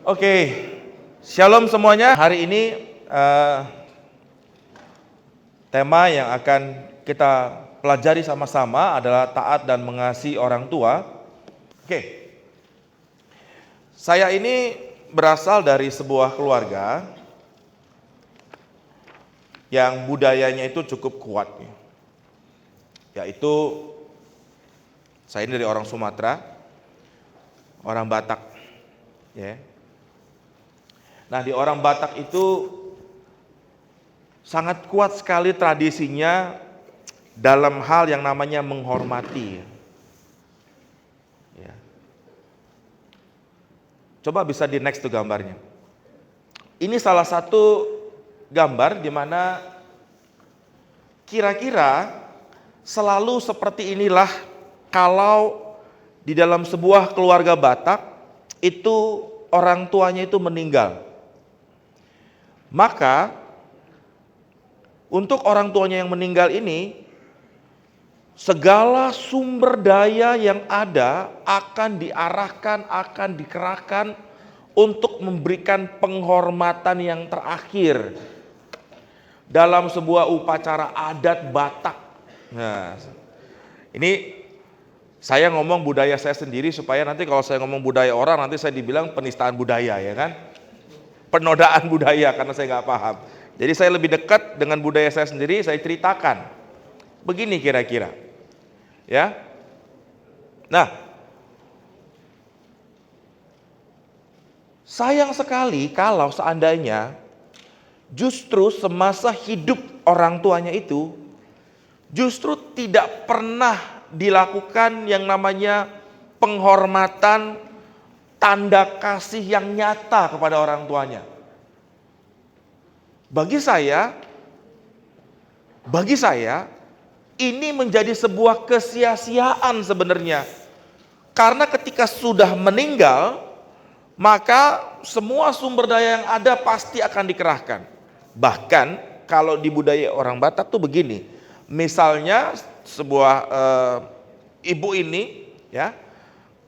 Oke, Shalom semuanya. Hari ini tema yang akan kita pelajari sama-sama adalah taat dan mengasihi orang tua. Oke, saya ini berasal dari sebuah keluarga yang budayanya itu cukup kuat, yaitu saya ini dari orang Sumatera, orang Batak, ya. Nah, di orang Batak itu sangat kuat sekali tradisinya dalam hal yang namanya menghormati. Ya. Coba bisa di next tuh gambarnya. Ini salah satu gambar di mana kira-kira selalu seperti inilah kalau di dalam sebuah keluarga Batak itu orang tuanya itu meninggal. Maka untuk orang tuanya yang meninggal ini, segala sumber daya yang ada akan diarahkan, akan dikerahkan untuk memberikan penghormatan yang terakhir dalam sebuah upacara adat Batak. Nah, ini saya ngomong budaya saya sendiri supaya nanti kalau saya ngomong budaya orang nanti saya dibilang penistaan budaya, ya kan? Penodaan budaya karena saya nggak paham. Jadi saya lebih dekat dengan budaya saya sendiri, saya ceritakan. Begini kira-kira, ya. Nah, sayang sekali kalau seandainya justru semasa hidup orang tuanya itu justru tidak pernah dilakukan yang namanya penghormatan, tanda kasih yang nyata kepada orang tuanya. Bagi saya ini menjadi sebuah kesia-siaan sebenarnya. Karena ketika sudah meninggal, maka semua sumber daya yang ada pasti akan dikerahkan. Bahkan kalau di budaya orang Batak tuh begini. Misalnya sebuah ibu ini, ya.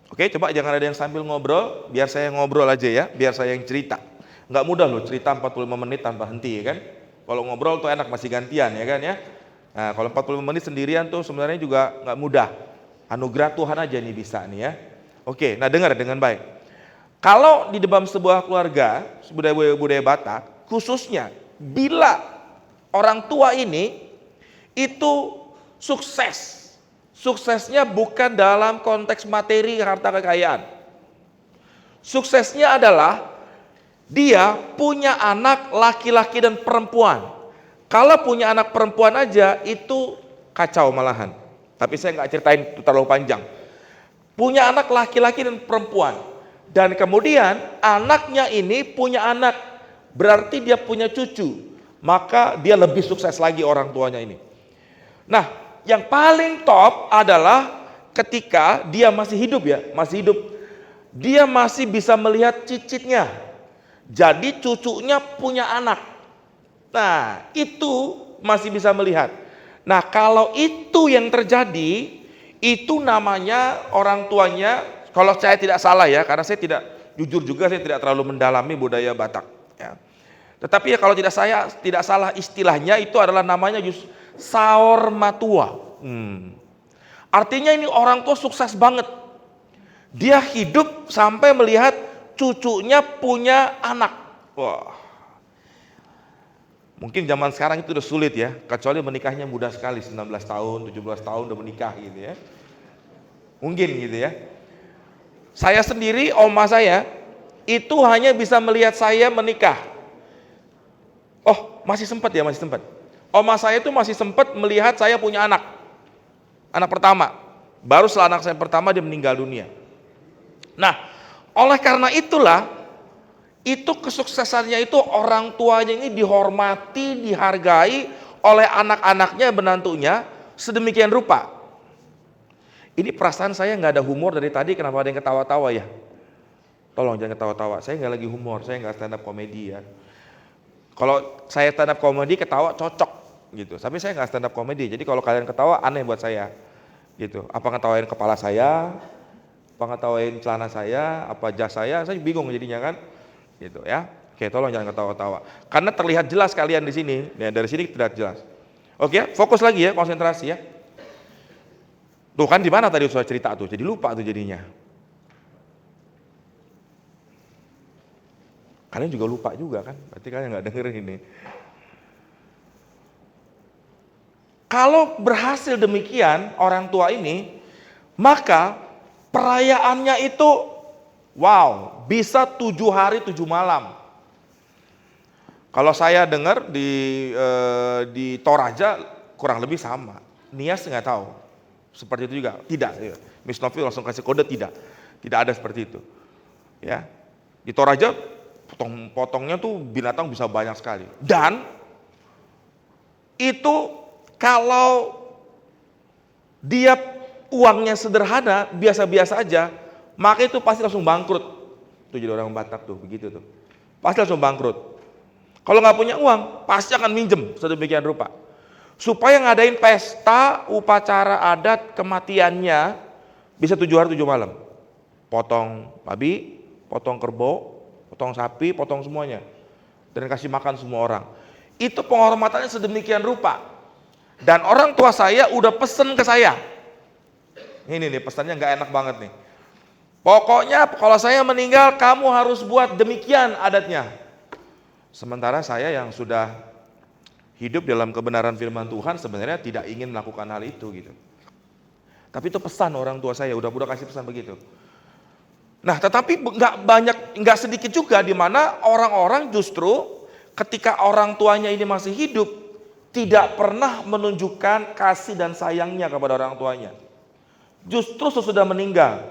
Oke, coba jangan ada yang sambil ngobrol, biar saya ngobrol aja ya, biar saya yang cerita. Nggak mudah loh cerita 45 menit tanpa henti, ya kan? Kalau ngobrol tuh enak, masih gantian, ya kan ya? Nah, kalau 45 menit sendirian tuh sebenarnya juga nggak mudah. Anugerah Tuhan aja nih bisa nih ya. Oke, nah dengar dengan baik. Kalau di dalam sebuah keluarga, budaya Batak, khususnya bila orang tua ini itu sukses. Suksesnya bukan dalam konteks materi harta kekayaan. Suksesnya adalah dia punya anak laki-laki dan perempuan. Kalau punya anak perempuan aja itu kacau malahan. Tapi saya nggak ceritain itu terlalu panjang. Punya anak laki-laki dan perempuan. Dan kemudian anaknya ini punya anak. Berarti dia punya cucu. Maka dia lebih sukses lagi orang tuanya ini. Nah, yang paling top adalah ketika dia masih hidup ya, masih hidup. Dia masih bisa melihat cicitnya. Jadi cucunya punya anak. Nah, itu masih bisa melihat. Nah, kalau itu yang terjadi, itu namanya orang tuanya, kalau saya tidak salah ya, karena saya tidak, jujur juga saya tidak terlalu mendalami budaya Batak. Ya. Tetapi ya kalau tidak salah istilahnya itu adalah namanya saor matua. Artinya ini orang tua sukses banget. Dia hidup sampai melihat cucunya punya anak. Wah. Mungkin zaman sekarang itu udah sulit ya, kecuali menikahnya mudah sekali, 19 tahun, 17 tahun udah menikah gitu ya. Mungkin gitu ya. Saya sendiri, oma saya itu hanya bisa melihat saya menikah. Oh, masih sempat ya, masih sempat. Oma saya itu masih sempat melihat saya punya anak. Anak pertama. Baru setelah anak saya pertama dia meninggal dunia. Nah, oleh karena itulah, itu kesuksesannya itu orang tuanya ini dihormati, dihargai oleh anak-anaknya, menantunya, sedemikian rupa. Ini perasaan saya nggak ada humor dari tadi, kenapa ada yang ketawa-tawa ya? Tolong jangan ketawa-tawa, saya nggak lagi humor, saya nggak stand up comedy ya. Kalau saya stand up comedy ketawa cocok gitu, tapi saya nggak stand up comedy, jadi kalau kalian ketawa aneh buat saya gitu. Apa ngetawain kepala saya, apa ngetawain celana saya, apa jas saya bingung jadinya kan. Gitu ya. Oke, tolong jangan ketawa-ketawa. Karena terlihat jelas kalian di sini, ya, dari sini terlihat jelas. Oke, fokus lagi ya, konsentrasi ya. Tuh kan di mana tadi saya cerita tuh, jadi lupa tuh jadinya. Kalian juga lupa juga kan, berarti kalian nggak dengerin ini. Kalau berhasil demikian orang tua ini, maka perayaannya itu wow, bisa 7 hari 7 malam. Kalau saya dengar di Toraja kurang lebih sama. Nias nggak tahu. Seperti itu juga. Tidak. Miss Novi langsung kasih kode tidak. Tidak ada seperti itu. Ya. Di Toraja potongnya tuh binatang bisa banyak sekali. Dan itu kalau dia uangnya sederhana, biasa-biasa aja, maka itu pasti langsung bangkrut. Itu jadi orang Batak tuh, begitu tuh. Pasti langsung bangkrut. Kalau nggak punya uang, pasti akan minjem sedemikian rupa. Supaya ngadain pesta upacara adat kematiannya bisa 7 hari 7 malam. Potong babi, potong kerbau, potong sapi, potong semuanya. Dan kasih makan semua orang. Itu penghormatannya sedemikian rupa. Dan orang tua saya udah pesen ke saya. Ini nih pesannya nggak enak banget nih. Pokoknya kalau saya meninggal kamu harus buat demikian adatnya. Sementara saya yang sudah hidup dalam kebenaran firman Tuhan sebenarnya tidak ingin melakukan hal itu gitu. Tapi itu pesan orang tua saya, udah kasih pesan begitu. Nah, tetapi nggak sedikit juga di mana orang-orang justru ketika orang tuanya ini masih hidup tidak pernah menunjukkan kasih dan sayangnya kepada orang tuanya. Justru sesudah meninggal.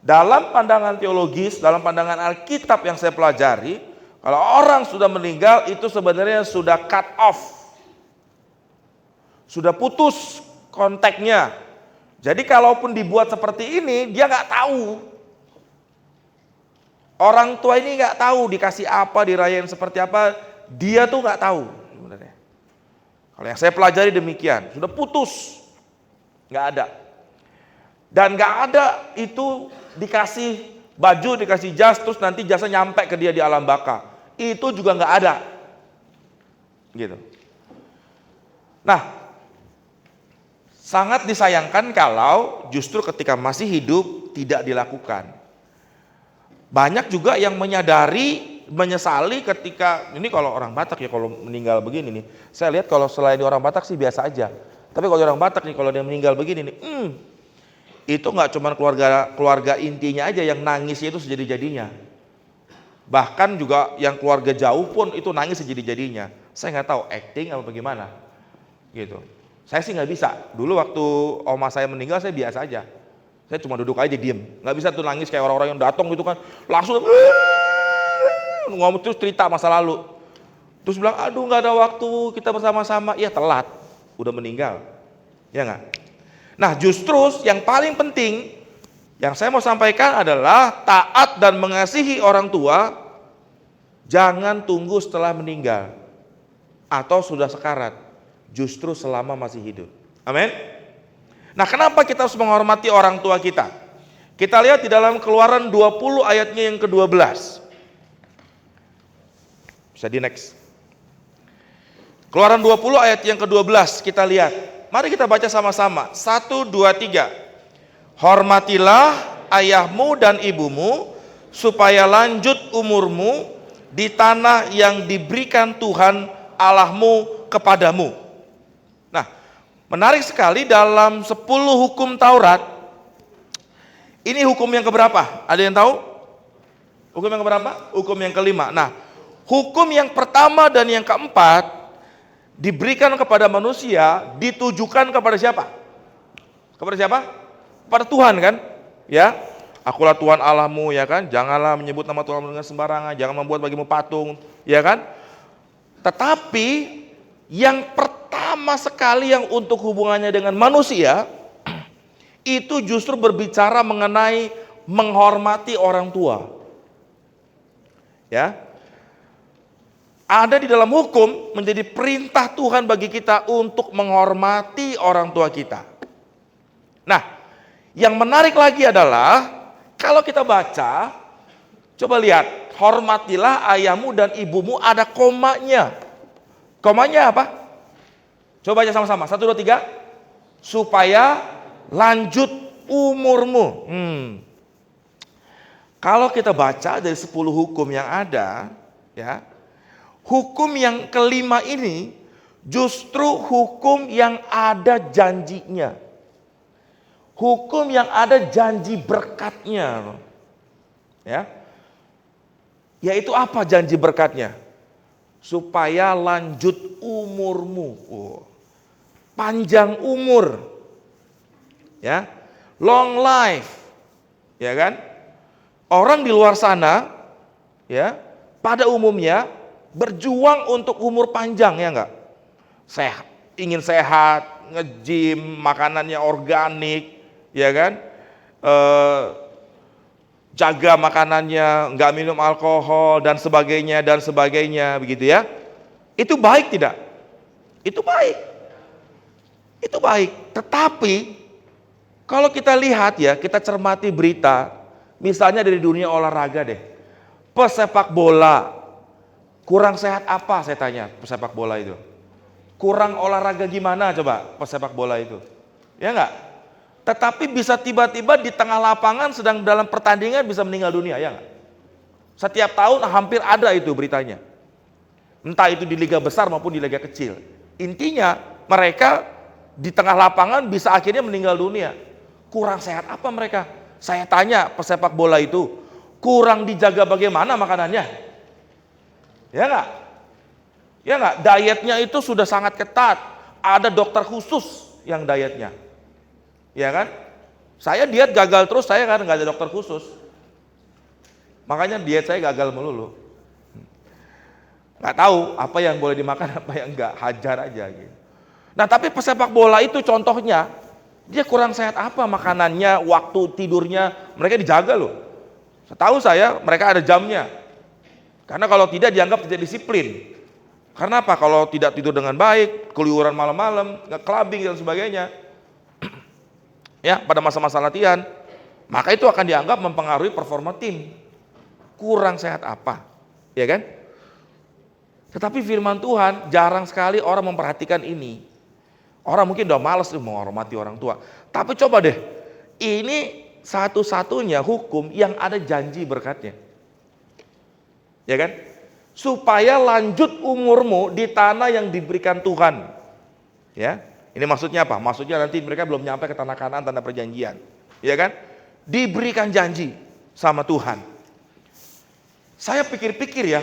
Dalam pandangan teologis, dalam pandangan Alkitab yang saya pelajari, kalau orang sudah meninggal itu sebenarnya sudah cut off. Sudah putus kontaknya. Jadi kalaupun dibuat seperti ini, dia nggak tahu. Orang tua ini nggak tahu dikasih apa, dirayain seperti apa, dia tuh nggak tahu sebenarnya. Kalau yang saya pelajari demikian, sudah putus, nggak ada. Dan nggak ada itu dikasih baju, dikasih jas, terus nanti jasnya nyampe ke dia di alam baka. Itu juga nggak ada, gitu. Nah, sangat disayangkan kalau justru ketika masih hidup tidak dilakukan. Banyak juga yang menyesali ketika, ini kalau orang Batak ya kalau meninggal begini nih, saya lihat kalau selain di orang Batak sih biasa aja. Tapi kalau di orang Batak nih kalau dia meninggal begini nih, itu nggak cuma keluarga intinya aja yang nangisnya itu sejadi-jadinya. Bahkan juga yang keluarga jauh pun itu nangis sejadi-jadinya. Saya nggak tahu acting apa bagaimana, gitu. Saya sih nggak bisa. Dulu waktu oma saya meninggal saya biasa aja. Saya cuma duduk aja diem. Nggak bisa tuh nangis kayak orang-orang yang datang gitu kan. Langsung ngomong terus cerita masa lalu. Terus bilang, aduh nggak ada waktu kita bersama-sama. Ya telat, udah meninggal. Ya nggak? Nah justru yang paling penting yang saya mau sampaikan adalah taat dan mengasihi orang tua jangan tunggu setelah meninggal atau sudah sekarat, justru selama masih hidup. Amin. Nah, kenapa kita harus menghormati orang tua kita? Kita lihat di dalam Keluaran 20 ayatnya yang ke-12. Bisa di next. Keluaran 20 ayat yang ke-12 kita lihat. Mari kita baca sama-sama. 1, 2, 3. Hormatilah ayahmu dan ibumu supaya lanjut umurmu di tanah yang diberikan Tuhan Allahmu kepadamu. Nah, menarik sekali dalam 10 hukum Taurat. Ini hukum yang keberapa? Ada yang tahu? Hukum yang keberapa? Hukum yang kelima. Nah, hukum yang pertama dan yang keempat diberikan kepada manusia ditujukan kepada siapa? Kepada siapa? Pada Tuhan kan, ya. Akulah Tuhan Allahmu, ya kan. Janganlah menyebut nama Tuhan dengan sembarangan, jangan membuat bagimu patung, ya kan. Tetapi yang pertama sekali yang untuk hubungannya dengan manusia itu justru berbicara mengenai menghormati orang tua. Ya. Ada di dalam hukum menjadi perintah Tuhan bagi kita untuk menghormati orang tua kita. Nah, yang menarik lagi adalah kalau kita baca, coba lihat hormatilah ayahmu dan ibumu, ada komanya. Komanya apa? Coba aja sama-sama. 1, 2, 3. Supaya lanjut umurmu. Kalau kita baca dari 10 hukum yang ada, ya, hukum yang kelima ini justru hukum yang ada janjinya. Hukum yang ada janji berkatnya. Ya. Yaitu apa janji berkatnya? Supaya lanjut umurmu. Panjang umur. Ya. Long life. Ya kan? Orang di luar sana, ya, pada umumnya berjuang untuk umur panjang, ya enggak? Ingin sehat, nge-gym, makanannya organik, ya kan? Jaga makanannya, nggak minum alkohol dan sebagainya, begitu ya. Itu baik tidak? Itu baik. Itu baik. Tetapi kalau kita lihat ya, kita cermati berita, misalnya dari dunia olahraga deh. Pesepak bola. Kurang sehat apa saya tanya pesepak bola itu? Kurang olahraga gimana coba pesepak bola itu? Ya enggak? Tetapi bisa tiba-tiba di tengah lapangan sedang dalam pertandingan bisa meninggal dunia, ya enggak? Setiap tahun hampir ada itu beritanya. Entah itu di liga besar maupun di liga kecil. Intinya mereka di tengah lapangan bisa akhirnya meninggal dunia. Kurang sehat apa mereka? Saya tanya pesepak bola itu, kurang dijaga bagaimana makanannya? Ya enggak? Ya enggak? Dietnya itu sudah sangat ketat. Ada dokter khusus yang dietnya. Ya kan? Saya diet gagal terus, saya kan nggak ada dokter khusus. Makanya diet saya gagal melulu. Nggak tahu apa yang boleh dimakan, apa yang enggak, hajar aja gitu. Nah tapi pesepak bola itu contohnya, dia kurang sehat apa makanannya, waktu tidurnya, mereka dijaga loh. Setahu saya mereka ada jamnya. Karena kalau tidak dianggap tidak disiplin. Karena apa? Kalau tidak tidur dengan baik, keliuran malam-malam, nge-clubbing dan sebagainya. Ya, pada masa-masa latihan, maka itu akan dianggap mempengaruhi performa tim. Kurang sehat apa? Ya kan? Tetapi firman Tuhan jarang sekali orang memperhatikan ini. Orang mungkin udah malas menghormati orang tua. Tapi coba deh, ini satu-satunya hukum yang ada janji berkatnya. Ya kan? Supaya lanjut umurmu di tanah yang diberikan Tuhan. Ya, ini maksudnya apa? Maksudnya nanti mereka belum nyampe ke tanah Kanaan, tanah perjanjian. Ya kan? Diberikan janji sama Tuhan. Saya pikir-pikir ya,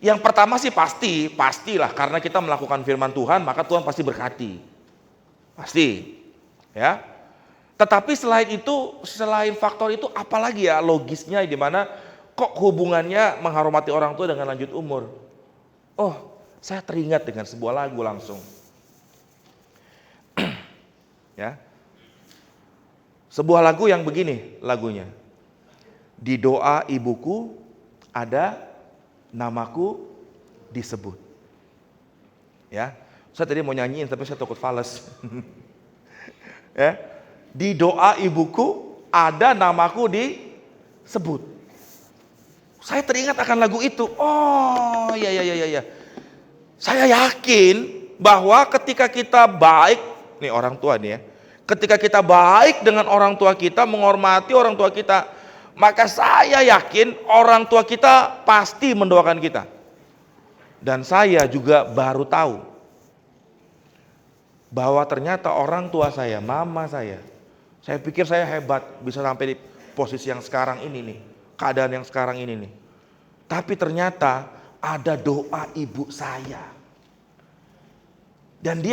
yang pertama sih pastilah karena kita melakukan firman Tuhan maka Tuhan pasti berkati. Pasti. Ya. Tetapi selain faktor itu apalagi ya logisnya di mana kok hubungannya menghormati orang tua dengan lanjut umur? Oh, saya teringat dengan sebuah lagu langsung. Ya. Sebuah lagu yang begini lagunya. Di doa ibuku ada namaku disebut. Ya, saya tadi mau nyanyiin tapi saya takut fales. Ya, di doa ibuku ada namaku disebut. Saya teringat akan lagu itu. Oh, iya. Saya yakin bahwa ketika kita baik, nih orang tua nih ya. Ketika kita baik dengan orang tua kita, menghormati orang tua kita, maka saya yakin orang tua kita pasti mendoakan kita. Dan saya juga baru tahu bahwa ternyata orang tua saya, mama saya pikir saya hebat bisa sampai di posisi yang sekarang ini nih, keadaan yang sekarang ini nih. Tapi ternyata ada doa ibu saya. Dan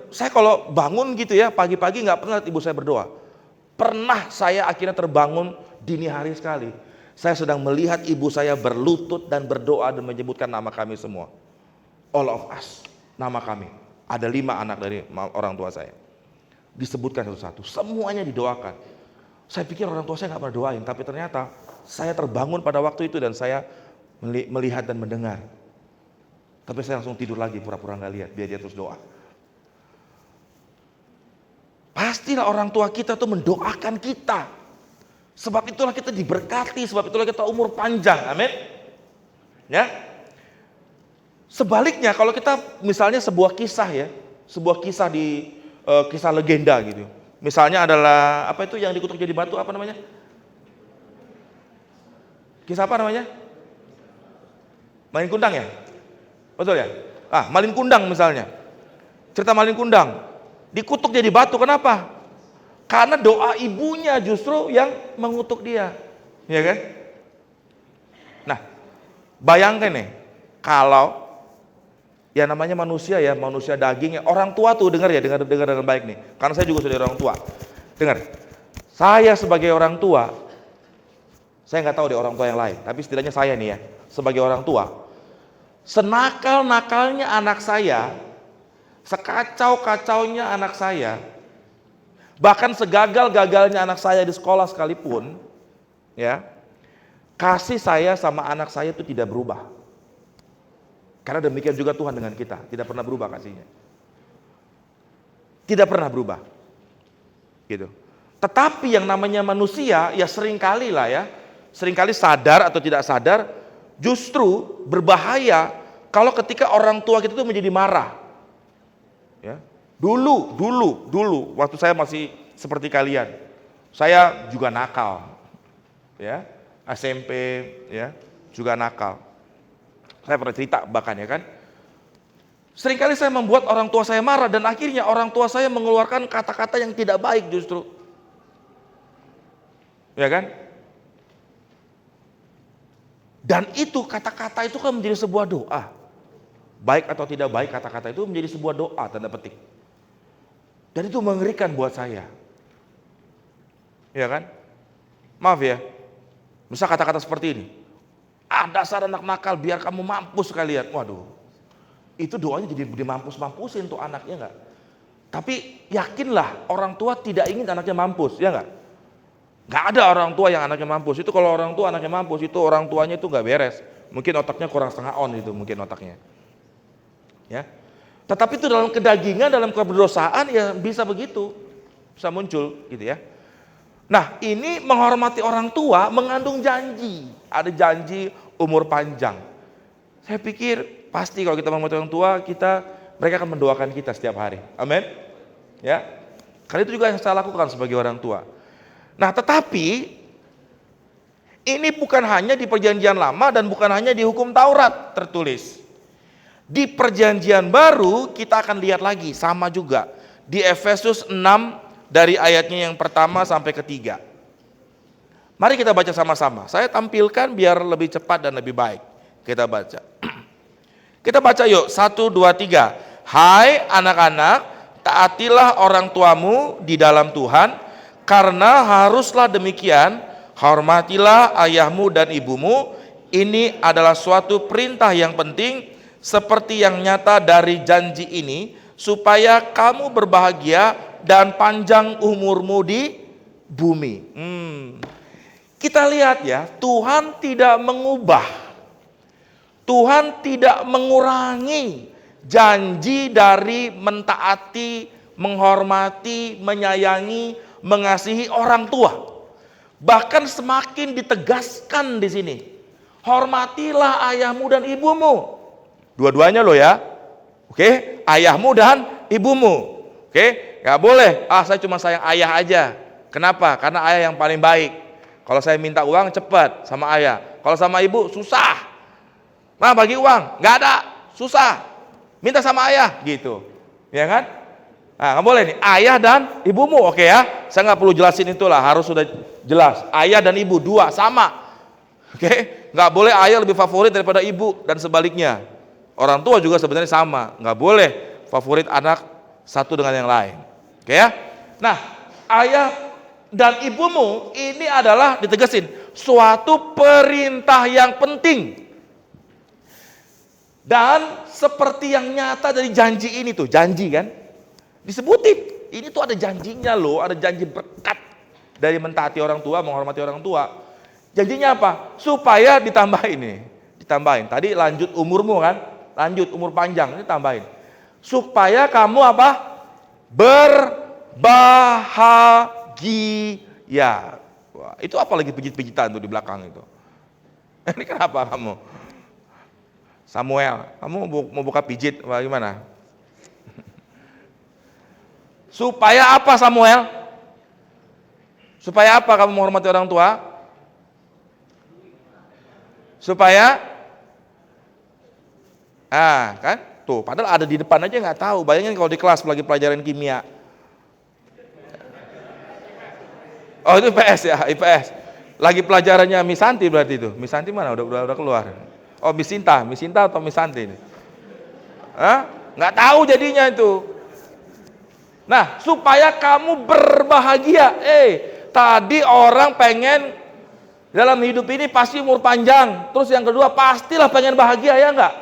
saya kalau bangun gitu ya, pagi-pagi nggak pernah ibu saya berdoa. Pernah saya akhirnya terbangun dini hari sekali. Saya sedang melihat ibu saya berlutut dan berdoa dan menyebutkan nama kami semua. All of us, nama kami. Ada 5 anak dari orang tua saya. Disebutkan satu-satu, semuanya didoakan. Saya pikir orang tua saya nggak pernah doain, tapi ternyata saya terbangun pada waktu itu dan saya melihat dan mendengar. Tapi saya langsung tidur lagi, pura-pura nggak lihat, biar dia terus doa. Pastilah orang tua kita tuh mendoakan kita. Sebab itulah kita diberkati, sebab itulah kita umur panjang. Amin. Ya. Sebaliknya kalau kita misalnya sebuah kisah ya, sebuah kisah di kisah legenda gitu. Misalnya adalah apa itu yang dikutuk jadi batu, apa namanya? Kisah apa namanya? Malin Kundang ya? Betul ya? Malin Kundang misalnya. Cerita Malin Kundang. Dikutuk jadi batu, kenapa? Karena doa ibunya justru yang mengutuk dia. Ya kan? Nah, bayangkan nih, kalau ya namanya manusia ya, manusia daging ya, orang tua tuh dengar dengan baik nih. Karena saya juga sudah orang tua. Dengar. Saya sebagai orang tua, saya nggak tahu di orang tua yang lain, tapi setidaknya saya nih ya, sebagai orang tua, senakal-nakalnya anak saya, sekacau-kacaunya anak saya, bahkan segagal-gagalnya anak saya di sekolah sekalipun, ya, kasih saya sama anak saya itu tidak berubah. Karena demikian juga Tuhan dengan kita, tidak pernah berubah kasihnya. Tidak pernah berubah. Gitu. Tetapi yang namanya manusia, ya seringkali lah ya, seringkali sadar atau tidak sadar, justru berbahaya kalau ketika orang tua kita itu menjadi marah. Ya. Dulu, waktu saya masih seperti kalian, saya juga nakal. Ya, SMP, ya, juga nakal. Saya pernah cerita bahkan ya kan. Seringkali saya membuat orang tua saya marah dan akhirnya orang tua saya mengeluarkan kata-kata yang tidak baik justru. Ya kan? Dan itu kata-kata itu kan menjadi sebuah doa. Baik atau tidak baik kata-kata itu menjadi sebuah doa tanda petik. Dan itu mengerikan buat saya. Ya kan? Maaf ya. Misal kata-kata seperti ini. Dasar anak nakal, biar kamu mampus sekalian. Waduh, itu doanya jadi dimampus-mampusin tuh anaknya enggak. Tapi yakinlah orang tua tidak ingin anaknya mampus, ya enggak? Enggak ada orang tua yang anaknya mampus. Itu kalau orang tua anaknya mampus, itu orang tuanya itu enggak beres. Mungkin otaknya kurang setengah on itu mungkin otaknya. Ya. Tetapi itu dalam kedagingan, dalam keberdosaan ya bisa begitu. Bisa muncul gitu ya. Nah, ini menghormati orang tua mengandung janji. Ada janji umur panjang. Saya pikir pasti kalau kita menghormati orang tua, mereka akan mendoakan kita setiap hari. Amin. Ya. Karena itu juga yang saya lakukan sebagai orang tua. Nah, tetapi ini bukan hanya di Perjanjian Lama dan bukan hanya di hukum Taurat tertulis. Di Perjanjian Baru kita akan lihat lagi sama juga. Di Efesus 6 dari ayatnya yang pertama sampai ketiga. Mari kita baca sama-sama. Saya tampilkan biar lebih cepat dan lebih baik. Kita baca. Kita baca yuk. 1, 2, 3. Hai anak-anak, taatilah orang tuamu di dalam Tuhan, karena haruslah demikian. Hormatilah ayahmu dan ibumu. Ini adalah suatu perintah yang penting, seperti yang nyata dari janji ini, supaya kamu berbahagia dan panjang umurmu di bumi. Kita lihat ya, Tuhan tidak mengubah, Tuhan tidak mengurangi janji dari mentaati, menghormati, menyayangi, mengasihi orang tua. Bahkan semakin ditegaskan di sini. Hormatilah ayahmu dan ibumu. Dua-duanya loh ya. Oke, ayahmu dan ibumu. Oke. Gak boleh, saya cuma sayang ayah aja. Kenapa? Karena ayah yang paling baik. Kalau saya minta uang cepat sama ayah. Kalau sama ibu susah. Nah bagi uang, gak ada, susah. Minta sama ayah, gitu. Ya kan? Nah gak boleh nih, ayah dan ibumu, oke ya. Saya gak perlu jelasin itulah, harus sudah jelas. Ayah dan ibu, dua, sama. Oke, gak boleh ayah lebih favorit daripada ibu dan sebaliknya. Orang tua juga sebenarnya sama. Gak boleh favorit anak satu dengan yang lain. Oke ya. Nah, ayah dan ibumu ini adalah ditegasin suatu perintah yang penting. Dan seperti yang nyata dari janji ini tuh, janji kan? Disebutin. Ini tuh ada janjinya loh, ada janji berkat dari mentaati orang tua, menghormati orang tua. Janjinya apa? Supaya ditambahin nih. Ditambahin. Tadi lanjut umurmu kan? Lanjut umur panjang, ini tambahin. Supaya kamu apa? Berbahagia. Wah, itu apa lagi pijit-pijitan tuh di belakang itu? Ini kenapa kamu? Samuel, kamu mau buka pijit bagaimana? Supaya apa Samuel? Supaya apa kamu menghormati orang tua? Supaya kan? Tuh, padahal ada di depan aja nggak tahu. Bayangin kalau di kelas lagi pelajaran kimia. Oh, itu IPS ya, IPS. Lagi pelajarannya Miss Santi berarti itu. Miss Santi mana? Udah keluar. Oh, Miss Sinta atau Miss Santi ini? Nggak tahu jadinya itu. Nah, supaya kamu berbahagia. Tadi orang pengen dalam hidup ini pasti umur panjang. Terus yang kedua pastilah pengen bahagia, ya nggak?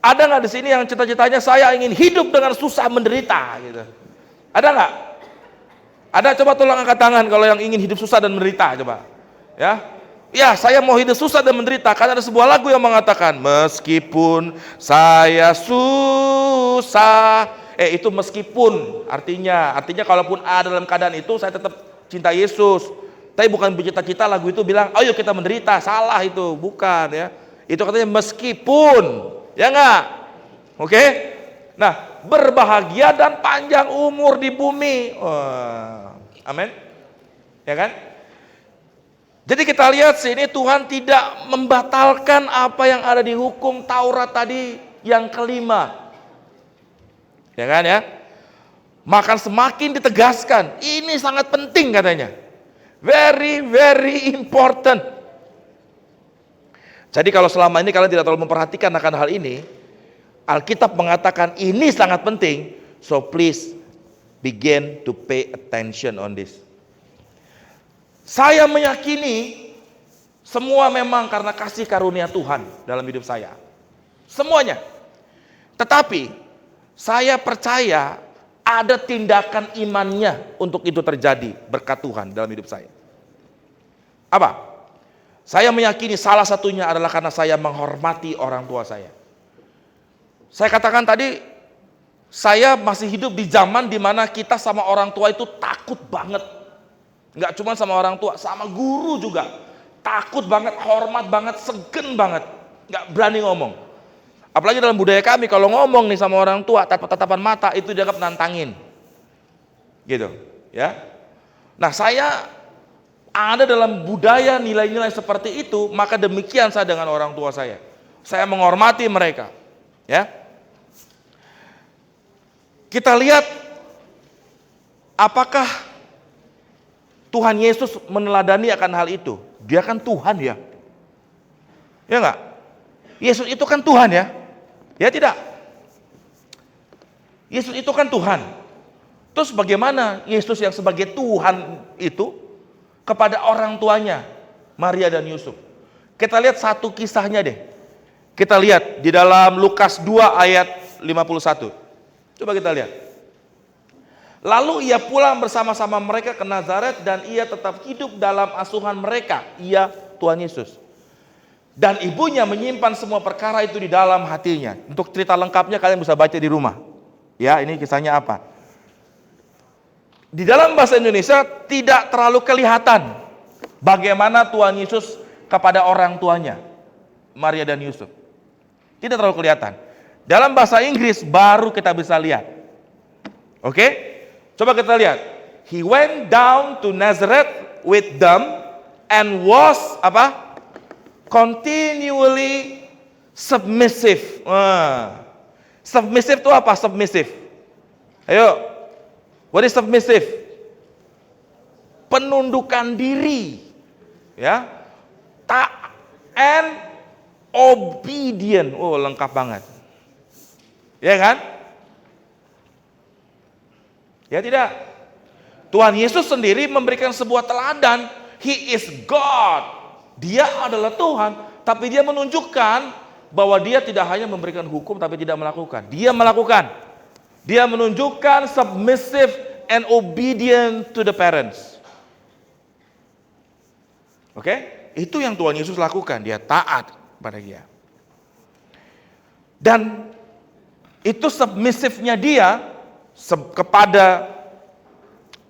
Ada nggak di sini yang cita-citanya saya ingin hidup dengan susah menderita gitu? Ada nggak? Ada, coba tolong angkat tangan kalau yang ingin hidup susah dan menderita, coba. Ya, saya mau hidup susah dan menderita. Karena ada sebuah lagu yang mengatakan, meskipun saya susah, itu meskipun artinya kalaupun ada dalam keadaan itu saya tetap cinta Yesus. Tapi bukan bercita-cita lagu itu bilang, ayo kita menderita, salah itu, bukan ya. Itu katanya meskipun, ya enggak? Oke? Nah, berbahagia dan panjang umur di bumi. Amin. Ya kan? Jadi kita lihat sini Tuhan tidak membatalkan apa yang ada di hukum Taurat tadi yang kelima. Ya kan ya? Maka semakin ditegaskan, ini sangat penting katanya. Very, very important. Jadi kalau selama ini kalian tidak terlalu memperhatikan akan hal ini, Alkitab mengatakan ini sangat penting. So please begin to pay attention on this. Saya meyakini semua memang karena kasih karunia Tuhan dalam hidup saya. Semuanya. Tetapi saya percaya ada tindakan imannya untuk itu terjadi berkat Tuhan dalam hidup saya. Apa? Saya meyakini salah satunya adalah karena saya menghormati orang tua saya. Saya katakan tadi, saya masih hidup di zaman dimana kita sama orang tua itu takut banget. Nggak cuma sama orang tua, sama guru juga. Takut banget, hormat banget, segen banget. Nggak berani ngomong. Apalagi dalam budaya kami, kalau ngomong nih sama orang tua, tatapan mata itu dianggap nantangin. Gitu, ya. Nah, saya ada dalam budaya nilai-nilai seperti itu, maka demikian saya dengan orang tua saya. Saya menghormati mereka, ya. Kita lihat apakah Tuhan Yesus meneladani akan hal itu. Dia kan Tuhan ya. Ya enggak? Yesus itu kan Tuhan ya. Ya tidak? Yesus itu kan Tuhan. Terus bagaimana Yesus yang sebagai Tuhan itu kepada orang tuanya, Maria dan Yusuf? Kita lihat satu kisahnya deh. Kita lihat di dalam Lukas 2 ayat 51. Coba kita lihat. Lalu ia pulang bersama-sama mereka ke Nazaret dan ia tetap hidup dalam asuhan mereka, ia Tuhan Yesus. Dan ibunya menyimpan semua perkara itu di dalam hatinya. Untuk cerita lengkapnya kalian bisa baca di rumah. Ya, ini kisahnya apa? Di dalam bahasa Indonesia tidak terlalu kelihatan bagaimana Tuhan Yesus kepada orang tuanya, Maria dan Yusuf. Tidak terlalu kelihatan. Dalam bahasa Inggris baru kita bisa lihat. Oke? Coba kita lihat. He went down to Nazareth with them and was continually submissive. Submissive itu apa? Submissive. Ayo. What is submissive? Penundukan diri. Ya. And obedient. Oh, lengkap banget. Ya kan? Ya tidak. Tuhan Yesus sendiri memberikan sebuah teladan. He is God. Dia adalah Tuhan, tapi dia menunjukkan bahwa dia tidak hanya memberikan hukum tapi tidak melakukan. Dia melakukan. Dia menunjukkan submissive and obedient to the parents. Oke? Itu yang Tuhan Yesus lakukan. Dia taat pada dia. Dan itu submissive-nya dia kepada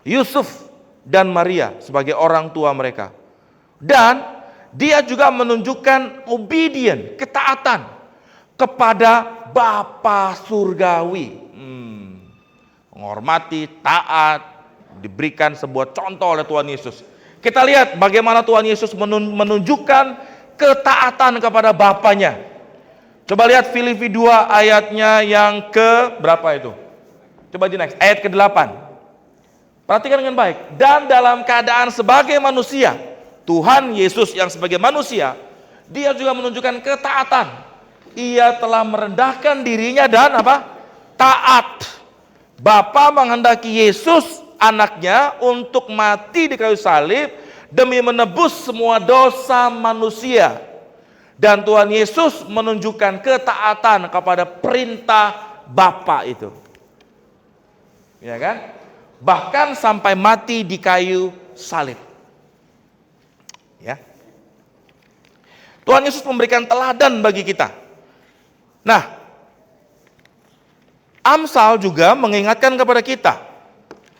Yusuf dan Maria sebagai orang tua mereka. Dan dia juga menunjukkan obedient, ketaatan kepada Bapa surgawi. Menghormati, taat, diberikan sebuah contoh oleh Tuhan Yesus. Kita lihat bagaimana Tuhan Yesus menunjukkan ketaatan kepada Bapanya. Coba lihat Filipi 2 ayatnya yang ke berapa itu? Coba di next, ayat ke-8. Perhatikan dengan baik. Dan dalam keadaan sebagai manusia, Tuhan Yesus yang sebagai manusia, dia juga menunjukkan ketaatan. Ia telah merendahkan dirinya dan apa? Taat. Bapa menghendaki Yesus anaknya untuk mati di kayu salib demi menebus semua dosa manusia. Dan Tuhan Yesus menunjukkan ketaatan kepada perintah Bapa itu. Ya kan? Bahkan sampai mati di kayu salib. Ya. Tuhan Yesus memberikan teladan bagi kita. Nah, Amsal juga mengingatkan kepada kita.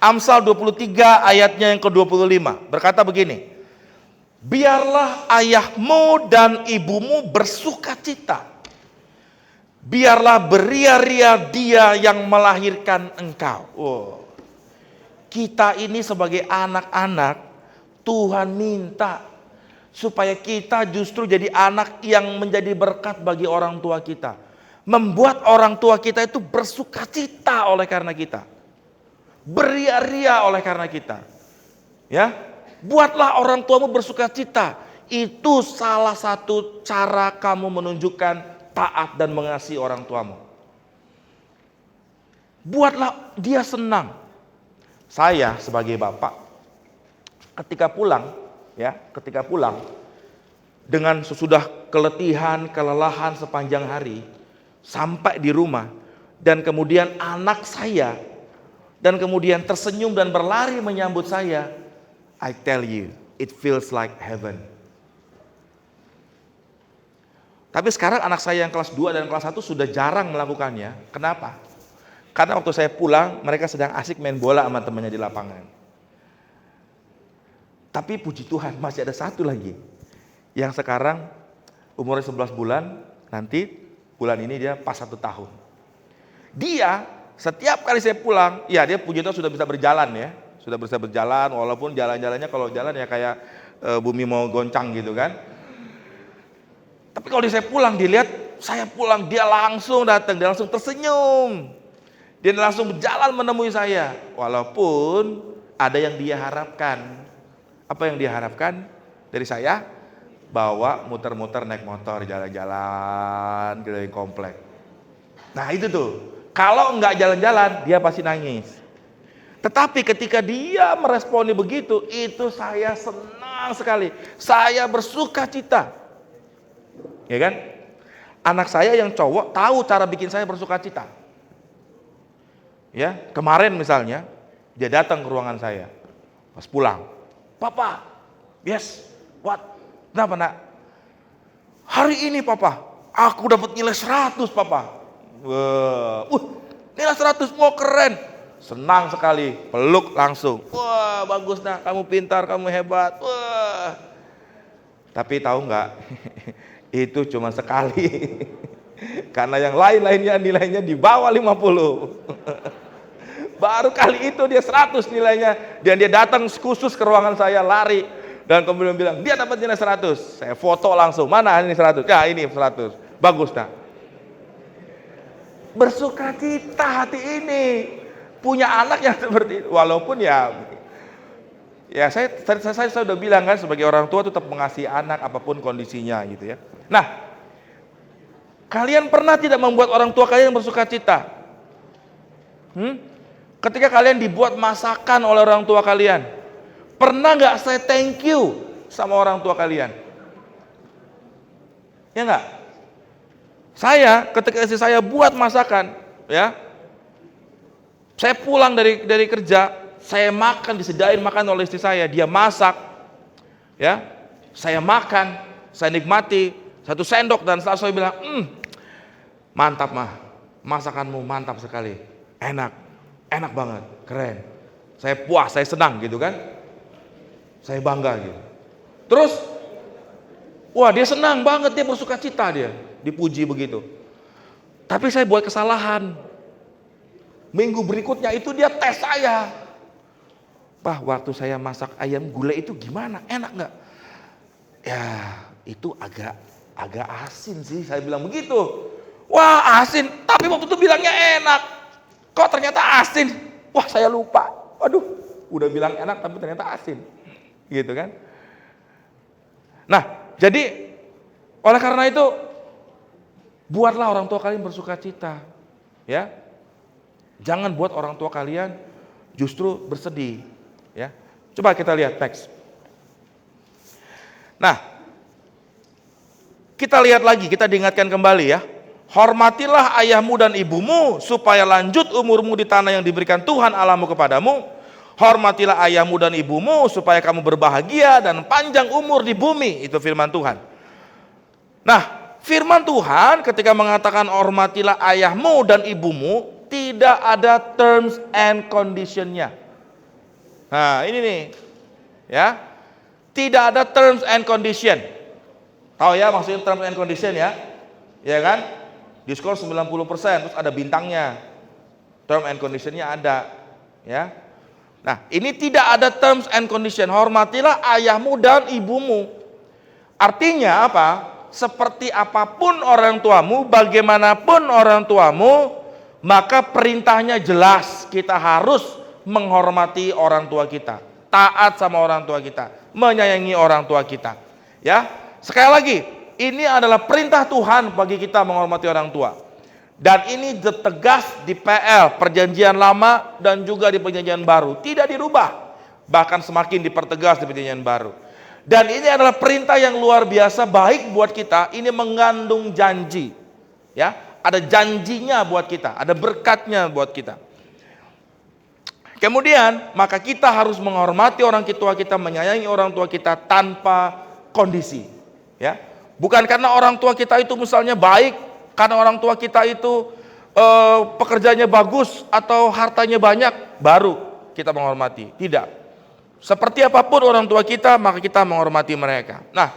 Amsal 23 ayatnya yang ke-25 berkata begini. Biarlah ayahmu dan ibumu bersukacita. Biarlah beria-ria dia yang melahirkan engkau. Kita ini sebagai anak-anak, Tuhan minta supaya kita justru jadi anak yang menjadi berkat bagi orang tua kita. Membuat orang tua kita itu bersukacita oleh karena kita. Beria-ria oleh karena kita. Ya, buatlah orang tuamu bersukacita. Itu salah satu cara kamu menunjukkan taat dan mengasihi orang tuamu. Buatlah dia senang. Saya sebagai bapak, ketika pulang dengan sesudah keletihan, kelelahan sepanjang hari, sampai di rumah, dan kemudian anak saya, dan kemudian tersenyum dan berlari menyambut saya, I tell you, it feels like heaven. Tapi sekarang anak saya yang kelas 2 dan kelas 1 sudah jarang melakukannya. Kenapa? Karena waktu saya pulang, mereka sedang asik main bola sama temannya di lapangan. Tapi puji Tuhan, masih ada satu lagi, yang sekarang umurnya 11 bulan, nanti bulan ini dia pas 1 tahun. Dia setiap kali saya pulang, ya dia puji Tuhan sudah bisa berjalan ya. Sudah bisa berjalan, walaupun jalan-jalannya kalau jalan ya kayak bumi mau goncang gitu kan. Tapi kalau saya pulang, dilihat saya pulang, dia langsung datang, dia langsung tersenyum. Dia langsung berjalan menemui saya. Walaupun ada yang dia harapkan. Apa yang dia harapkan dari saya? Bawa muter-muter naik motor, jalan-jalan keliling komplek. Nah itu tuh, kalau enggak jalan-jalan dia pasti nangis. Tetapi ketika dia meresponi begitu, itu saya senang sekali. Saya bersuka cita. Ya kan? Anak saya yang cowok tahu cara bikin saya bersuka cita. Ya, kemarin misalnya dia datang ke ruangan saya. Pas pulang, "Papa, yes, what? Kenapa nak? Hari ini papa, aku dapat nilai 100 papa." Nilai 100, mau keren. Senang sekali, peluk langsung. Wah, bagus nak, kamu pintar, kamu hebat. Wah. Tapi tahu nggak? Itu cuma sekali. Karena yang lain-lainnya nilainya di bawah 50. Baru kali itu dia 100 nilainya. Dan dia datang khusus ke ruangan saya, lari. Dan kemudian bilang, dia dapat nilai 100. Saya foto langsung, mana ini 100? Ya ini 100, bagus nak. Bersukacita hati ini. Punya anak yang seperti itu. Walaupun ya saya sudah bilang kan, sebagai orang tua tetap mengasihi anak apapun kondisinya gitu ya. Nah, kalian pernah tidak membuat orang tua kalian bersukacita? Ketika kalian dibuat masakan oleh orang tua kalian, pernah nggak saya thank you sama orang tua kalian? Ya nggak? Saya ketika istri saya buat masakan, ya, saya pulang dari kerja, saya makan, disediain makan oleh istri saya, dia masak, ya, saya makan, saya nikmati 1 sendok dan setelah saya bilang, mantap mah, masakanmu mantap sekali, enak banget, keren. Saya puas, saya senang gitu kan. Saya bangga gitu. Terus, wah dia senang banget, dia bersuka cita dia, dipuji begitu. Tapi saya buat kesalahan. Minggu berikutnya itu dia tes saya. Pak, waktu saya masak ayam gulai itu gimana? Enak nggak? Ya, itu agak asin sih, saya bilang begitu. Wah asin, tapi waktu itu bilangnya enak. Kok ternyata asin? Wah saya lupa. Waduh, udah bilang enak tapi ternyata asin. Gitu kan? Nah, jadi oleh karena itu buatlah orang tua kalian bersuka cita. Ya. Jangan buat orang tua kalian justru bersedih. Ya. Coba kita lihat teks. Nah, kita lihat lagi, kita diingatkan kembali ya. Hormatilah ayahmu dan ibumu supaya lanjut umurmu di tanah yang diberikan Tuhan Allahmu kepadamu. Hormatilah ayahmu dan ibumu supaya kamu berbahagia dan panjang umur di bumi. Itu firman Tuhan. Nah, firman Tuhan ketika mengatakan hormatilah ayahmu dan ibumu, tidak ada terms and condition-nya. Nah, ini nih. Ya. Tidak ada terms and condition. Tahu ya maksudnya terms and condition ya? Ya kan? Diskon 90%, terus ada bintangnya. Term and condition-nya ada, ya. Nah, ini tidak ada terms and condition. Hormatilah ayahmu dan ibumu. Artinya apa? Seperti apapun orang tuamu, bagaimanapun orang tuamu, maka perintahnya jelas. Kita harus menghormati orang tua kita, taat sama orang tua kita, menyayangi orang tua kita. Ya, sekali lagi. Ini adalah perintah Tuhan bagi kita menghormati orang tua. Dan ini tegas di PL, perjanjian lama dan juga di perjanjian baru. Tidak dirubah. Bahkan semakin dipertegas di perjanjian baru. Dan ini adalah perintah yang luar biasa baik buat kita. Ini mengandung janji. Ya, ada janjinya buat kita, ada berkatnya buat kita. Kemudian, maka kita harus menghormati orang tua kita, menyayangi orang tua kita tanpa kondisi. Ya. Bukan karena orang tua kita itu misalnya baik, karena orang tua kita itu pekerjaannya bagus atau hartanya banyak, baru kita menghormati. Tidak. Seperti apapun orang tua kita, maka kita menghormati mereka. Nah,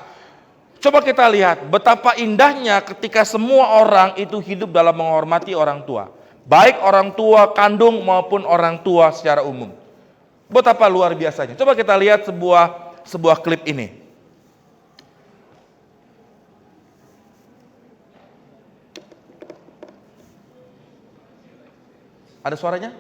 coba kita lihat betapa indahnya ketika semua orang itu hidup dalam menghormati orang tua. Baik orang tua kandung maupun orang tua secara umum. Betapa luar biasanya. Coba kita lihat sebuah klip ini. Ada suaranya?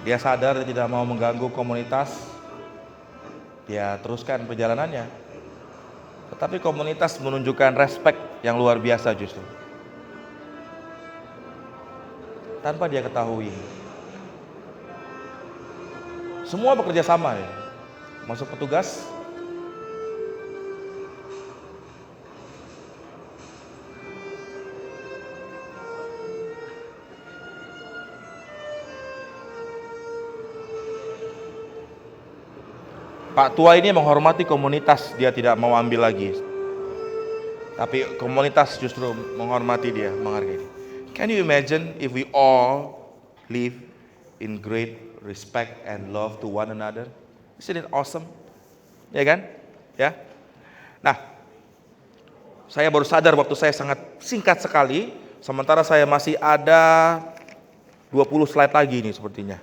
Dia sadar dia tidak mau mengganggu komunitas, dia teruskan perjalanannya. Tetapi komunitas menunjukkan respek yang luar biasa justru. Tanpa dia ketahui. Semua bekerja sama ya. Masuk petugas, Pak tua ini menghormati komunitas, dia tidak mau ambil lagi. Tapi komunitas justru menghormati dia, menghargai dia. Can you imagine if we all live in great respect and love to one another? Isn't it awesome? Ya kan? Ya. Nah, saya baru sadar waktu saya sangat singkat sekali, sementara saya masih ada 20 slide lagi nih sepertinya.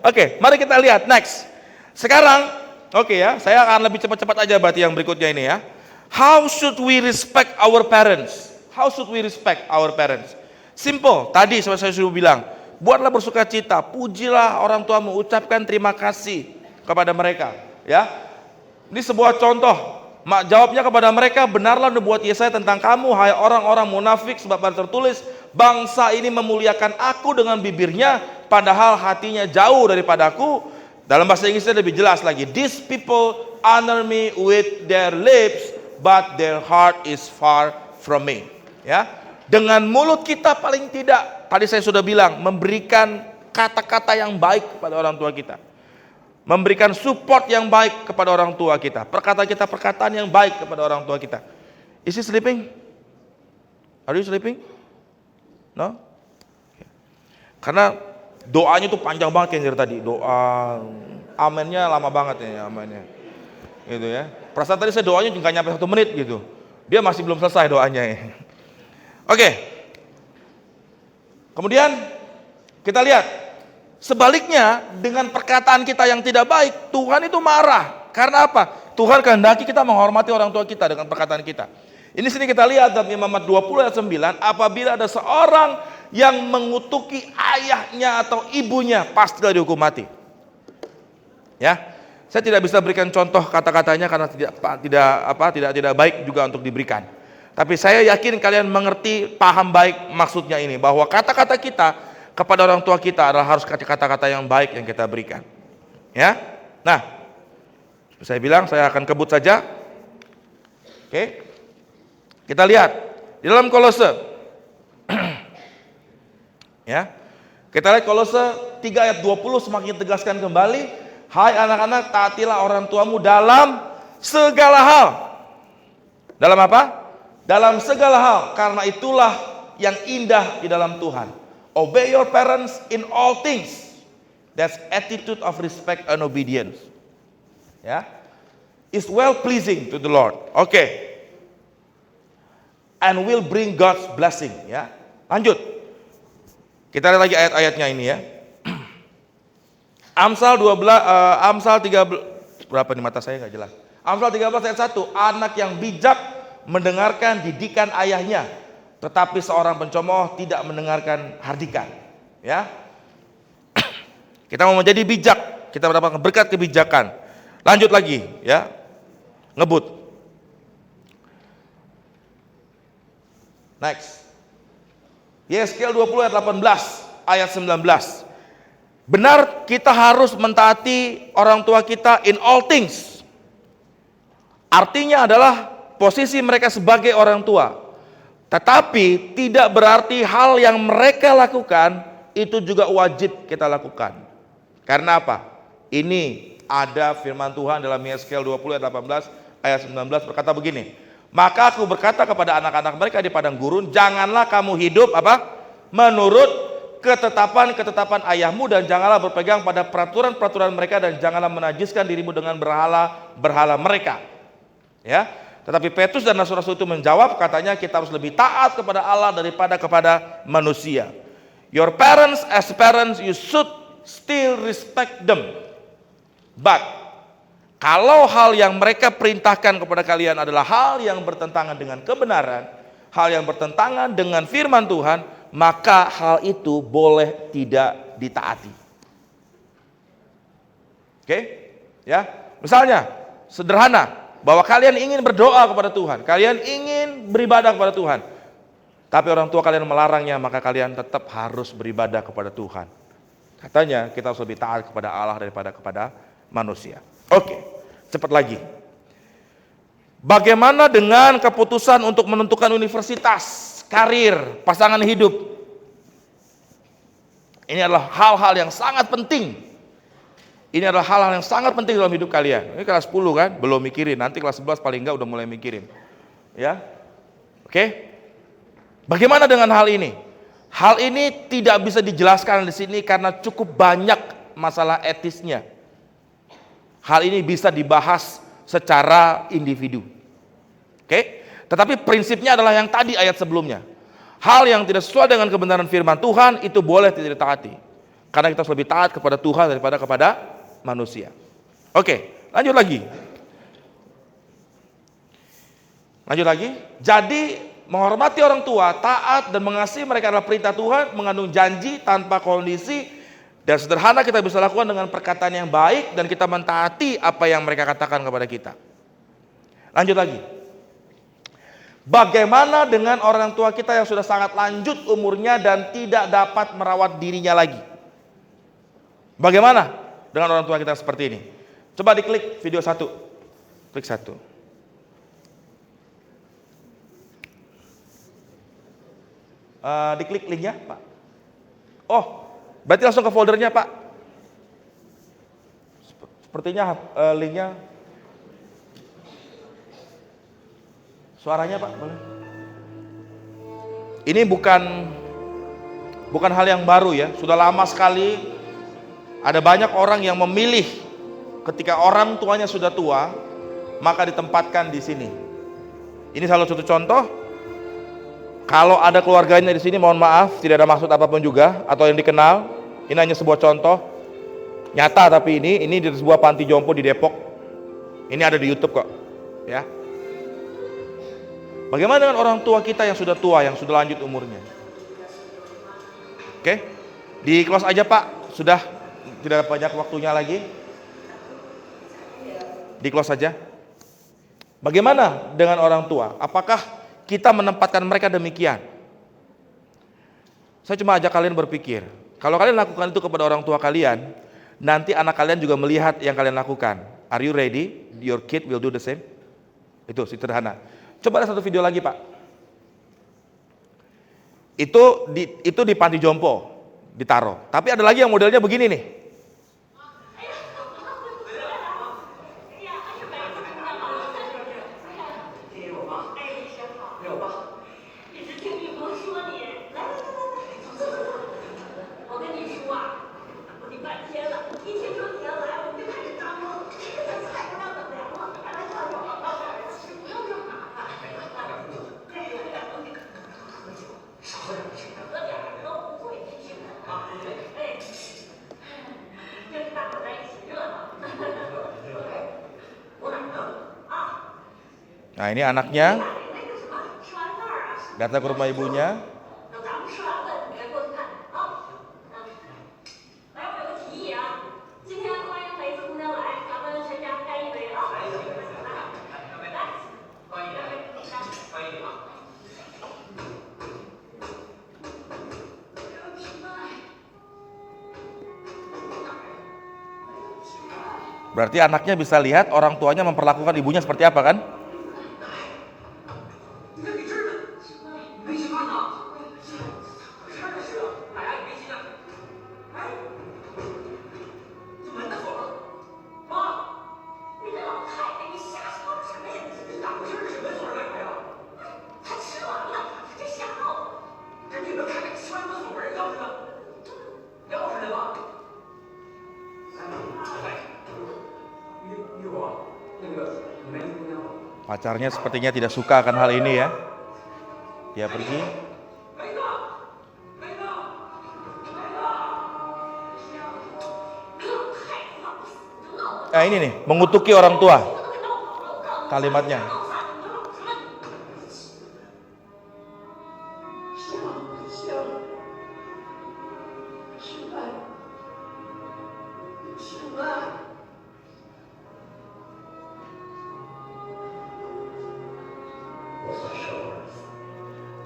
Oke, mari kita lihat next. Sekarang, oke ya, saya akan lebih cepat-cepat aja berarti yang berikutnya ini ya. How should we respect our parents? How should we respect our parents? Simple, tadi saya sudah bilang, buatlah bersuka cita, pujilah orang tuamu, ucapkan terima kasih kepada mereka. Ya, ini sebuah contoh. Jawabnya kepada mereka, benarlah nubuat Yesaya tentang kamu, hai orang-orang munafik, sebab ada tertulis, bangsa ini memuliakan aku dengan bibirnya, padahal hatinya jauh daripadaku. Dalam bahasa Inggrisnya lebih jelas lagi. These people honor me with their lips, but their heart is far from me. Ya, dengan mulut kita paling tidak, tadi saya sudah bilang, memberikan kata-kata yang baik kepada orang tua kita, memberikan support yang baik kepada orang tua kita, perkataan yang baik kepada orang tua kita. Is he sleeping? Are you sleeping? No? Karena doanya tuh panjang banget kayak dari tadi. Doa, amennya lama banget ya, amennya. Gitu ya. Perasaan tadi saya doanya nggak nyampe 1 menit gitu. Dia masih belum selesai doanya ya. Oke. Kemudian kita lihat sebaliknya, dengan perkataan kita yang tidak baik, Tuhan itu marah. Karena apa? Tuhan kehendaki kita menghormati orang tua kita dengan perkataan kita. Ini sini kita lihat dalam Imamat 20 ayat 9, apabila ada seorang yang mengutuki ayahnya atau ibunya, pastilah dihukum mati. Ya, saya tidak bisa berikan contoh kata-katanya karena tidak baik juga untuk diberikan. Tapi saya yakin kalian mengerti, paham baik maksudnya ini, bahwa kata-kata kita kepada orang tua kita adalah harus kata-kata yang baik yang kita berikan. Ya, nah, saya bilang saya akan kebut saja. Oke. Kita lihat di dalam Kolose. Ya. Kita lihat Kolose 3 ayat 20 semakin tegaskan kembali, hai anak-anak, taatilah orang tuamu dalam segala hal. Dalam apa? Dalam segala hal, karena itulah yang indah di dalam Tuhan. Obey your parents in all things. That's attitude of respect and obedience. Ya. Is well pleasing to the Lord. Oke. And will bring God's blessing, ya. Lanjut. Kita lihat lagi ayat-ayatnya ini ya. Amsal 13 berapa nih mata saya nggak jelas. Amsal 13 ayat 1, anak yang bijak mendengarkan didikan ayahnya, tetapi seorang pencemooh tidak mendengarkan hardikan. Ya. Kita mau menjadi bijak, kita mendapatkan berkat kebijakan. Lanjut lagi, ya. Ngebut. Next. Yeskel 20 ayat 18, ayat 19. Benar, kita harus mentaati orang tua kita in all things. Artinya adalah posisi mereka sebagai orang tua. Tetapi tidak berarti hal yang mereka lakukan itu juga wajib kita lakukan. Karena apa? Ini ada firman Tuhan dalam Yeskel 20 ayat 18 ayat 19 berkata begini. Maka aku berkata kepada anak-anak mereka di padang gurun, janganlah kamu hidup menurut ketetapan-ketetapan ayahmu, dan janganlah berpegang pada peraturan-peraturan mereka, dan janganlah menajiskan dirimu dengan berhala mereka. Ya. Tetapi Petrus dan rasul-rasul itu menjawab, katanya kita harus lebih taat kepada Allah daripada kepada manusia. Your parents, as parents, you should still respect them. But kalau hal yang mereka perintahkan kepada kalian adalah hal yang bertentangan dengan kebenaran, hal yang bertentangan dengan firman Tuhan, maka hal itu boleh tidak ditaati. Oke? Ya. Misalnya, sederhana, bahwa kalian ingin berdoa kepada Tuhan, kalian ingin beribadah kepada Tuhan, tapi orang tua kalian melarangnya, maka kalian tetap harus beribadah kepada Tuhan. Katanya kita harus lebih taat kepada Allah daripada kepada manusia. Oke, cepat lagi. Bagaimana dengan keputusan untuk menentukan universitas, karir, pasangan hidup? Ini adalah hal-hal yang sangat penting. Ini adalah hal-hal yang sangat penting dalam hidup kalian. Ini kelas 10 kan, belum mikirin. Nanti kelas 11 paling enggak udah mulai mikirin. Ya, oke. Bagaimana dengan hal ini? Hal ini tidak bisa dijelaskan di sini karena cukup banyak masalah etisnya. Hal ini bisa dibahas secara individu. Oke? Tetapi prinsipnya adalah yang tadi ayat sebelumnya. Hal yang tidak sesuai dengan kebenaran firman Tuhan itu boleh tidak ditaati. Karena kita harus lebih taat kepada Tuhan daripada kepada manusia. Oke, lanjut lagi. Jadi menghormati orang tua, taat dan mengasihi mereka adalah perintah Tuhan, mengandung janji tanpa kondisi. Dan sederhana kita bisa lakukan dengan perkataan yang baik dan kita mentaati apa yang mereka katakan kepada kita. Lanjut lagi. Bagaimana dengan orang tua kita yang sudah sangat lanjut umurnya dan tidak dapat merawat dirinya lagi? Bagaimana? dengan orang tua kita seperti ini? Coba diklik video 1. Klik 1. Diklik linknya, Pak. Oh, berarti langsung ke foldernya, Pak. Sepertinya linknya. Suaranya, Pak, boleh. Ini bukan hal yang baru ya. Sudah lama sekali ada banyak orang yang memilih ketika orang tuanya sudah tua, maka ditempatkan di sini. Ini salah satu contoh. Kalau ada keluarganya di sini, mohon maaf, tidak ada maksud apapun juga atau yang dikenal. Ini hanya sebuah contoh nyata, tapi ini di sebuah panti jompo di Depok. Ini ada di YouTube kok, ya. Bagaimana dengan orang tua kita yang sudah tua, yang sudah lanjut umurnya? Oke, di close aja Pak, sudah tidak banyak waktunya lagi. Di close saja. Bagaimana dengan orang tua? Apakah kita menempatkan mereka demikian? Saya cuma ajak kalian berpikir, kalau kalian lakukan itu kepada orang tua kalian, nanti anak kalian juga melihat yang kalian lakukan. Are you ready? Your kid will do the same. Itu sederhana. Coba ada satu video lagi Pak. Itu di panti jompo ditaruh. Tapi ada lagi yang modelnya begini nih. Nah ini anaknya datang ke rumah ibunya. Berarti anaknya bisa lihat orang tuanya memperlakukan ibunya seperti apa kan? Pacarnya sepertinya tidak suka akan hal ini ya. Dia pergi. Nah ini nih, mengutuki orang tua. Kalimatnya.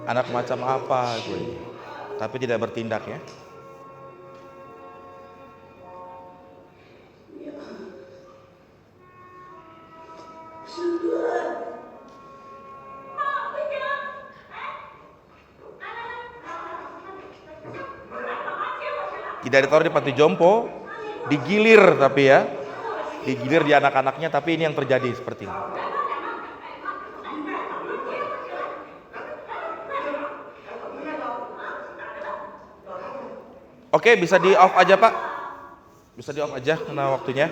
Anak macam apa gue ini? Tapi tidak bertindak ya. Tidak ditaruh di panti jompo, digilir tapi ya. Digilir di anak-anaknya, tapi ini yang terjadi seperti ini. Oke, bisa di off aja Pak. Bisa di off aja karena waktunya.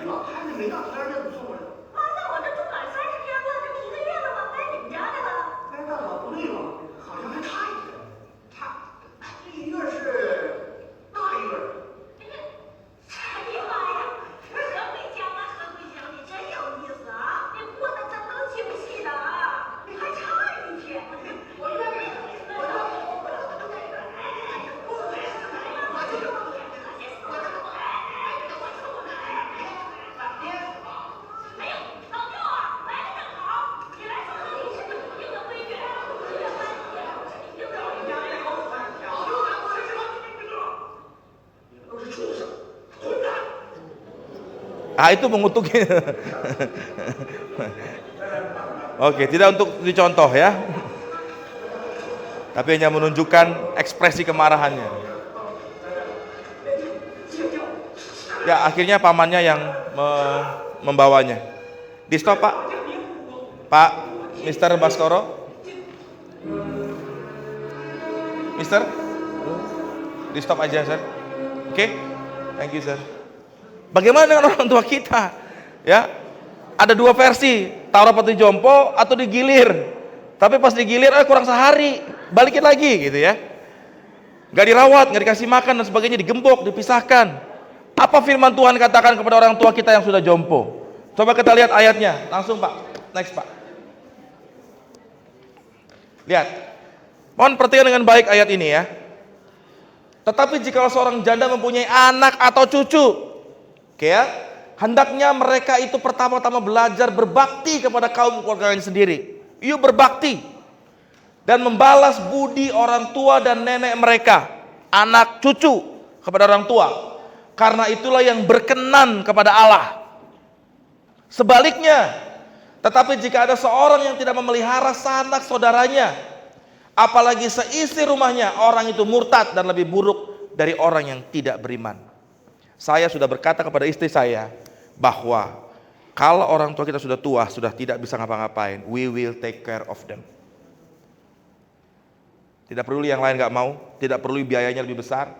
Itu mengutuki. Oke, tidak untuk dicontoh ya. Tapi hanya menunjukkan ekspresi kemarahannya. Ya, akhirnya pamannya yang membawanya. Di stop, Pak. Pak, Mr. Baskoro. Mister, di stop aja, Sir. Oke? Thank you, Sir. Bagaimana dengan orang tua kita? Ya, ada dua versi, taruh peti jompo atau digilir. Tapi pas digilir, kurang sehari, balikin lagi gitu ya. Gak dirawat, gak dikasih makan dan sebagainya, digembok, dipisahkan. Apa firman Tuhan katakan kepada orang tua kita yang sudah jompo? Coba kita lihat ayatnya, langsung Pak. Next Pak. Lihat. Mohon perhatikan dengan baik ayat ini ya. Tetapi jika seorang janda mempunyai anak atau cucu, oke ya, hendaknya mereka itu pertama-tama belajar berbakti kepada kaum keluarganya sendiri. Yuk berbakti dan membalas budi orang tua dan nenek mereka, anak cucu kepada orang tua, karena itulah yang berkenan kepada Allah. Sebaliknya, tetapi jika ada seorang yang tidak memelihara sanak saudaranya, apalagi seisi rumahnya, orang itu murtad dan lebih buruk dari orang yang tidak beriman. Saya sudah berkata kepada istri saya bahwa kalau orang tua kita sudah tua, sudah tidak bisa ngapa-ngapain, we will take care of them. Tidak perlu yang lain gak mau, tidak perlu biayanya lebih besar,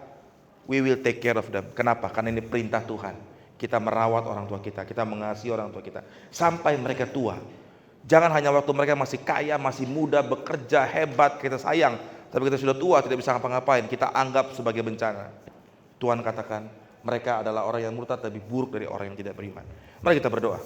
we will take care of them. Kenapa? Karena ini perintah Tuhan. Kita merawat orang tua kita mengasihi orang tua kita sampai mereka tua. Jangan hanya waktu mereka masih kaya, masih muda, bekerja, hebat, kita sayang. Tapi kita sudah tua, tidak bisa ngapa-ngapain, kita anggap sebagai bencana. Tuhan katakan, mereka adalah orang yang murtad lebih buruk dari orang yang tidak beriman. Mari kita berdoa.